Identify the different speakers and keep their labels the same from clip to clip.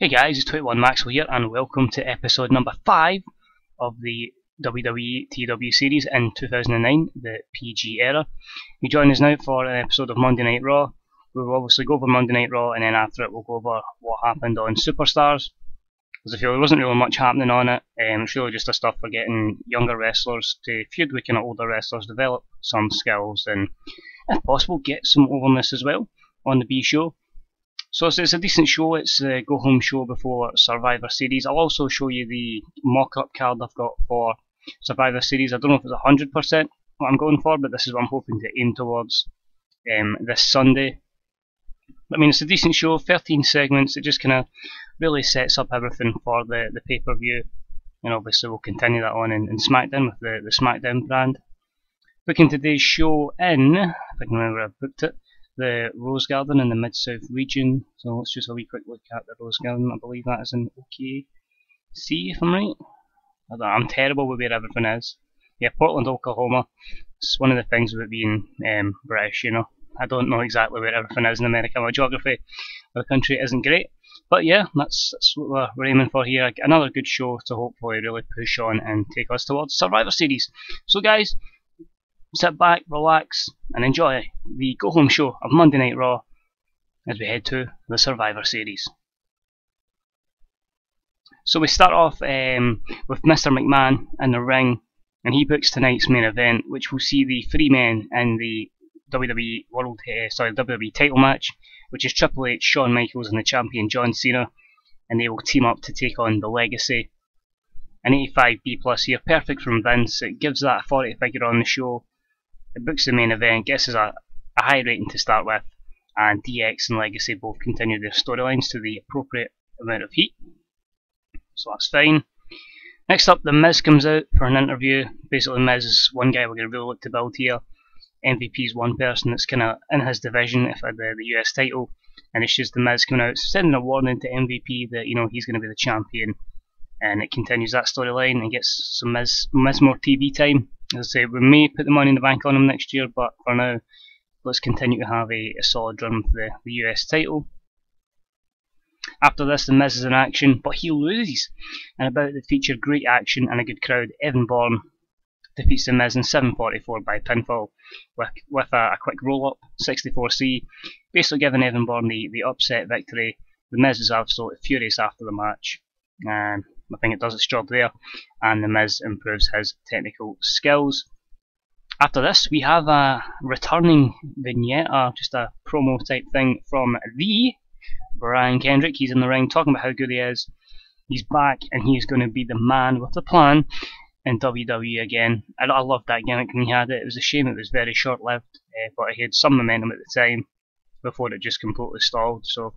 Speaker 1: Hey guys, it's 21 Maxwell here, and welcome to episode number 5 of the WWE TEW series in 2009, the PG era. You join us now for an episode of Monday Night Raw. We'll obviously go over Monday Night Raw, and then after it we'll go over what happened on Superstars, because I feel there wasn't really much happening on it. It's really just a stuff for getting younger wrestlers to feud with kind of older wrestlers, develop some skills, and if possible get some overness as well on the B show. So it's a decent show. It's the go home show before Survivor Series. I'll also show you the mock-up card I've got for Survivor Series. I don't know if it's 100% what I'm going for, but this is what I'm hoping to aim towards this Sunday. I mean, it's a decent show, 13 segments. It just kind of really sets up everything for the pay-per-view, and obviously we'll continue that on in SmackDown with the SmackDown brand. Booking today's show in, if I can remember, I've booked it, the Rose Garden in the Mid-South region. So let's just have a wee quick look at the Rose Garden. I believe that is in OKC, if I'm right. I don't know, I'm terrible with where everything is. Yeah, Portland, Oklahoma. It's one of the things about being British, you know. I don't know exactly where everything is in America. My geography of the country isn't great. But yeah, that's what we're aiming for here. Another good show to hopefully really push on and take us towards Survivor Series. So guys, sit back, relax, and enjoy the go-home show of Monday Night Raw as we head to the Survivor Series. So we start off with Mr. McMahon in the ring, and he books tonight's main event, which will see the three men in the WWE title match, which is Triple H, Shawn Michaels, and the champion John Cena, and they will team up to take on the Legacy. An 85B+ here, perfect from Vince. It gives that authority figure on the show. It books the main event, gets us a high rating to start with, and DX and Legacy both continue their storylines to the appropriate amount of heat. So that's fine. Next up, The Miz comes out for an interview. Basically, Miz is one guy we're going to really look to build here. MVP is one person that's kind of in his division for the US title, and it's just The Miz coming out, sending a warning to MVP that, you know, he's going to be the champion, and it continues that storyline and gets some Miz more TV time. As I say, we may put the money in the bank on him next year, but for now, let's continue to have a solid run with the US title. After this, The Miz is in action, but he loses. And about to feature great action and a good crowd, Evan Bourne defeats The Miz in 7:44 by pinfall with a quick roll-up, 64C, basically giving Evan Bourne the upset victory. The Miz is absolutely furious after the match, and I think it does its job there, and The Miz improves his technical skills. After this, we have a returning vignette, just a promo type thing from the Brian Kendrick. He's in the ring talking about how good he is. He's back, and he's going to be the man with the plan in WWE again. I loved that gimmick when he had it. It was a shame it was very short-lived, but he had some momentum at the time before it just completely stalled. So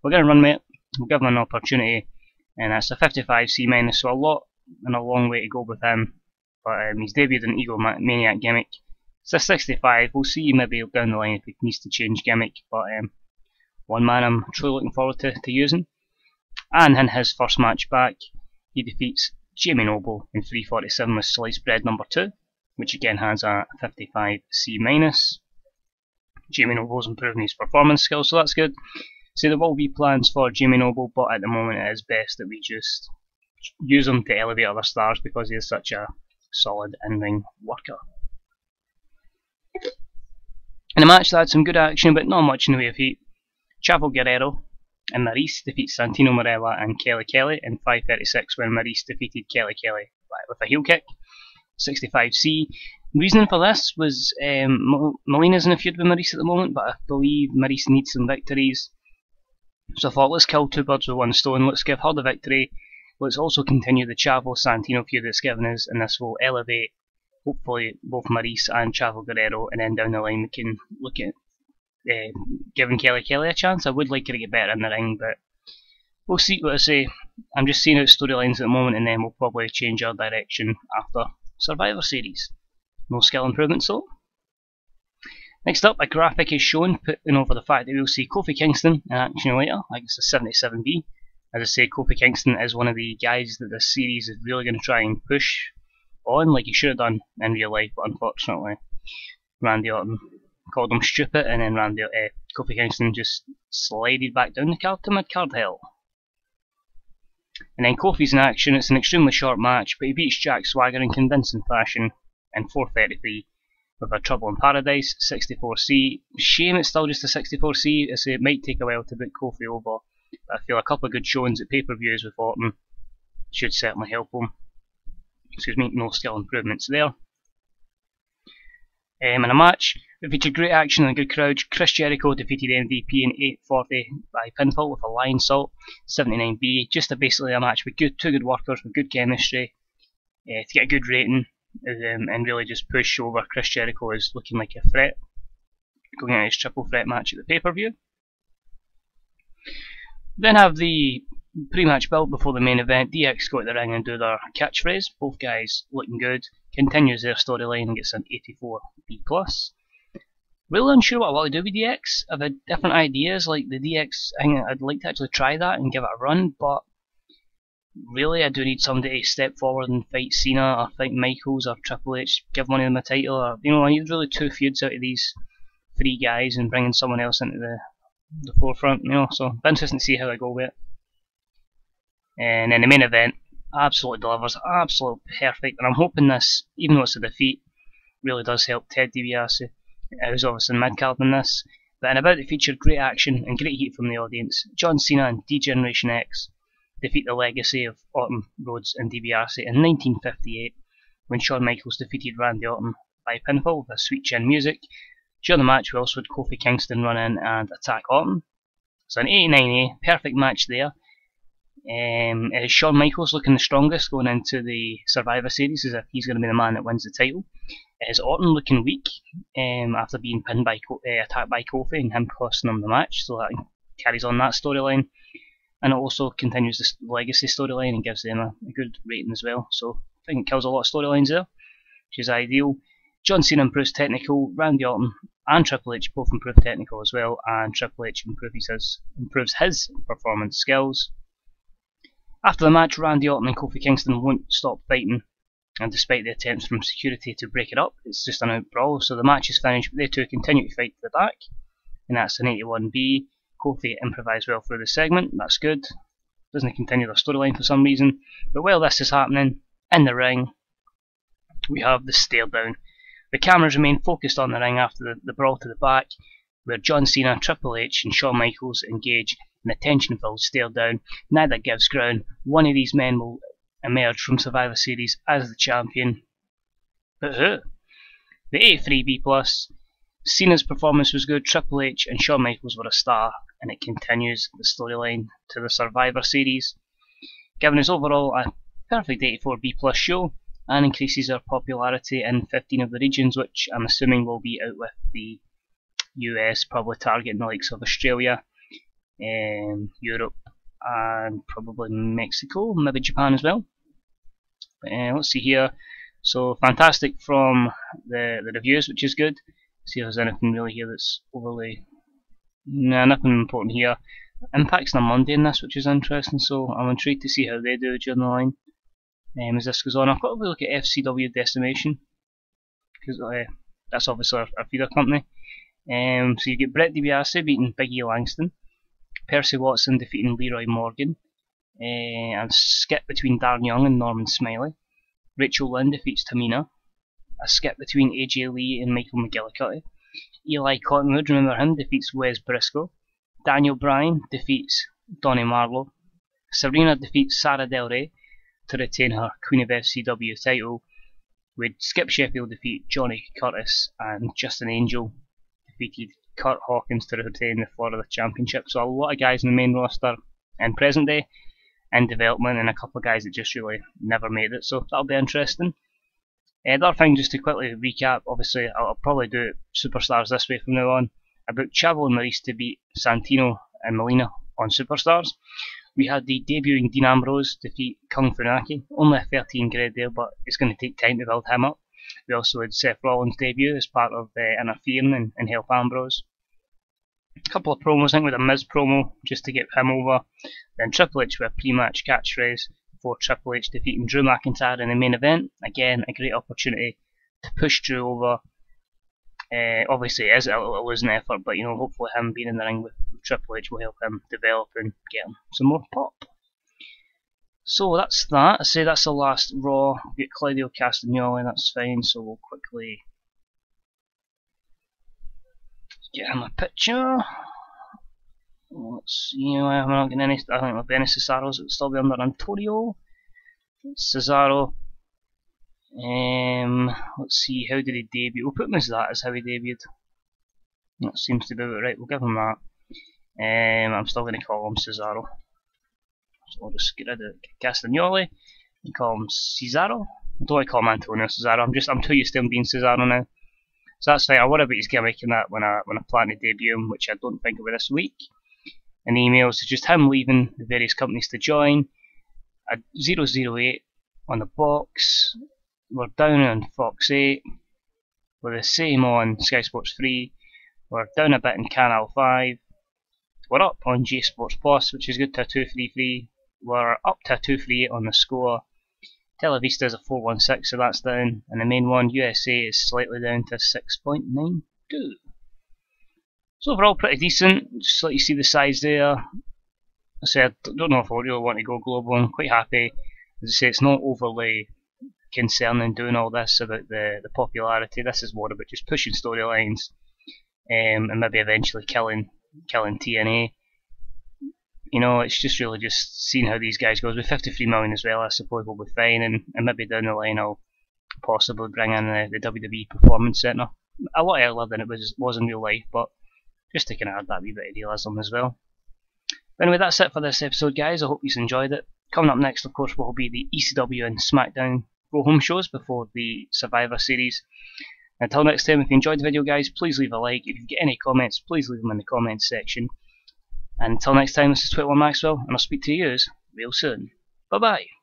Speaker 1: we're going to run with it. We'll give him an opportunity. And that's a 55C-, so a long way to go with him. But he's debuted an Ego Maniac gimmick. It's a 65. We'll see maybe down the line if he needs to change gimmick. But one man I'm truly looking forward to using. And in his first match back, he defeats Jamie Noble in 3:47 with Sliced Bread number 2, which again has a 55C-. Jamie Noble's improving his performance skills, so that's good. So there will be plans for Jamie Noble, but at the moment it is best that we just use him to elevate other stars because he is such a solid in-ring worker. In the match, that had some good action, but not much in the way of heat. Chavo Guerrero and Maurice defeat Santino Marella and Kelly Kelly in 5:36 when Maurice defeated Kelly Kelly with a heel kick. 65C. The reason for this was Melina's in a feud with Maurice at the moment, but I believe Maurice needs some victories. So I thought, let's kill two birds with one stone, let's give her the victory, let's also continue the Chavo Santino feud that's given us, and this will elevate, hopefully, both Maurice and Chavo Guerrero, and then down the line we can look at giving Kelly Kelly a chance. I would like her to get better in the ring, but we'll see what I say. I'm just seeing out storylines at the moment, and then we'll probably change our direction after Survivor Series. No skill improvements though. Next up, a graphic is shown putting over the fact that we'll see Kofi Kingston in action later. I guess it's a 77B. As I say, Kofi Kingston is one of the guys that this series is really going to try and push on, like he should have done in real life, but unfortunately Randy Orton called him stupid, and then Kofi Kingston just slided back down the card to mid-card hell. And then Kofi's in action. It's an extremely short match, but he beats Jack Swagger in convincing fashion in 4:33 with a Trouble in Paradise 64C. Shame it's still just a 64C, as it might take a while to book Kofi over, but I feel a couple of good showings at pay-per-views with Orton should certainly help him. Excuse me, no skill improvements there. In a match that featured great action and a good crowd, Chris Jericho defeated MVP in 8:40 by pinfall with a lion salt 79B. Just basically a match with two good workers with good chemistry to get a good rating and really just push over Chris Jericho as looking like a threat going into his triple threat match at the pay-per-view. Then have the pre-match build before the main event. DX go to the ring and do their catchphrase. Both guys looking good. Continues their storyline and gets an 84B+. Really unsure what I want to do with DX. I've had different ideas, like the DX thing. I'd like to actually try that and give it a run, but really I do need somebody to step forward and fight Cena or fight Michaels or Triple H, give one of them a title, or I need really two feuds out of these three guys and bringing someone else into the forefront, so it's interesting to see how I go with it. And then the main event absolutely delivers, absolutely perfect, and I'm hoping this, even though it's a defeat, really does help Ted DiBiase, who's obviously in mid-card in this. But in about it featured great action and great heat from the audience. John Cena and D-Generation X defeat the legacy of Orton, Rhodes and DiBiase in 1958 when Shawn Michaels defeated Randy Orton by pinfall with a sweet chin music. During the match we also had Kofi Kingston run in and attack Orton. So an 89A, perfect match there. Shawn Michaels looking the strongest going into the Survivor Series, as if he's going to be the man that wins the title. Is Orton looking weak after being pinned by attacked by Kofi and him costing him the match, so that carries on that storyline. And it also continues the legacy storyline and gives them a good rating as well. So I think it kills a lot of storylines there, which is ideal. John Cena improves technical, Randy Orton and Triple H both improve technical as well, and Triple H improves his performance skills. After the match, Randy Orton and Kofi Kingston won't stop fighting, and despite the attempts from security to break it up, it's just an out brawl, so the match is finished, but they two continue to fight to the back, and that's an 81B. Kofi improvised well through the segment, that's good. Doesn't continue their storyline for some reason, but while this is happening, in the ring, we have the stare down. The cameras remain focused on the ring after the brawl to the back, where John Cena, Triple H and Shawn Michaels engage in a tension-filled stare down. Neither gives ground. One of these men will emerge from Survivor Series as the champion. But who? The 83B+. Cena's performance was good, Triple H and Shawn Michaels were a star, and it continues the storyline to the Survivor Series, giving us overall a perfect 84B+ show, and increases our popularity in 15 of the regions, which I'm assuming will be out with the US, probably targeting the likes of Australia, Europe, and probably Mexico, maybe Japan as well. Let's see here. So fantastic from the reviews, which is good. See if there's anything really here that's overly... Nah, nothing important here. Impact's on a Monday in this, which is interesting, so I'm intrigued to see how they do during the line. As this goes on, I'll probably look at FCW Decimation, because that's obviously our feeder company. So you get Brett DiBiase beating Big E Langston, Percy Watson defeating Leroy Morgan, and a skip between Darren Young and Norman Smiley. Rachel Lynn defeats Tamina, a skip between AJ Lee and Michael McGillicuddy. Eli Cottonwood, remember him, defeats Wes Briscoe. Daniel Bryan defeats Donnie Marlowe. Serena defeats Sarah Del Rey to retain her Queen of FCW title, with Skip Sheffield defeat Johnny Curtis, and Justin Angel defeated Kurt Hawkins to retain the Florida Championship. So a lot of guys in the main roster in present day in development, and a couple of guys that just really never made it, so that'll be interesting. The other thing, just to quickly recap, obviously I'll probably do Superstars this way from now on. I booked Chavo and Maurice to beat Santino and Molina on Superstars. We had the debuting Dean Ambrose defeat Kung Funaki, only a 13 grade there, but it's going to take time to build him up. We also had Seth Rollins debut as part of interfering and help Ambrose. A couple of promos, I think, with a Miz promo just to get him over. Then Triple H with a pre-match catchphrase before Triple H defeating Drew McIntyre in the main event. Again, a great opportunity to push Drew over. Obviously it is a losing effort, but hopefully him being in the ring with Triple H will help him develop and get him some more pop. So that's that. I say that's the last Raw. We'll get Claudio Castagnoli, that's fine, so we'll quickly get him a picture. Let's see, I'm not getting any. I think there'll be any Cesaros. It would still be under Antonio. Cesaro. Let's see, how did he debut? We'll put him as that, as how he debuted. That seems to be about right, we'll give him that. I'm still going to call him Cesaro. So I'll just get rid of Castagnoli and call him Cesaro. I don't want to call him Antonio Cesaro, I'm too used to him being Cesaro now. So that's fine, I worry about his gimmick and that when I plan to debut him, which I don't think will be this week. And the emails is just him leaving the various companies to join. A 008 on the box. We're down on Fox 8. We're the same on Sky Sports 3. We're down a bit in Canal 5. We're up on J Sports Plus, which is good to a 233. We're up to a 238 on the score. Televista is a 416, so that's down. And the main one, USA, is slightly down to 6.92. So overall pretty decent, just let you see the size there. I say I don't know if I really want to go global, I'm quite happy. As I say, it's not overly concerning doing all this about the popularity. This is more about just pushing storylines and maybe eventually killing TNA. You know, it's just really just seeing how these guys go. With 53 million as well, I suppose we'll be fine, and maybe down the line I'll possibly bring in the WWE Performance Center. A lot earlier than it was in real life, but just to kind of add that wee bit of realism as well. But anyway, that's it for this episode, guys. I hope you enjoyed it. Coming up next, of course, will be the ECW and SmackDown Go Home shows before the Survivor Series. Until next time, if you enjoyed the video, guys, please leave a like. If you get any comments, please leave them in the comments section. And until next time, this is 21 Maxwell, and I'll speak to you real soon. Bye bye.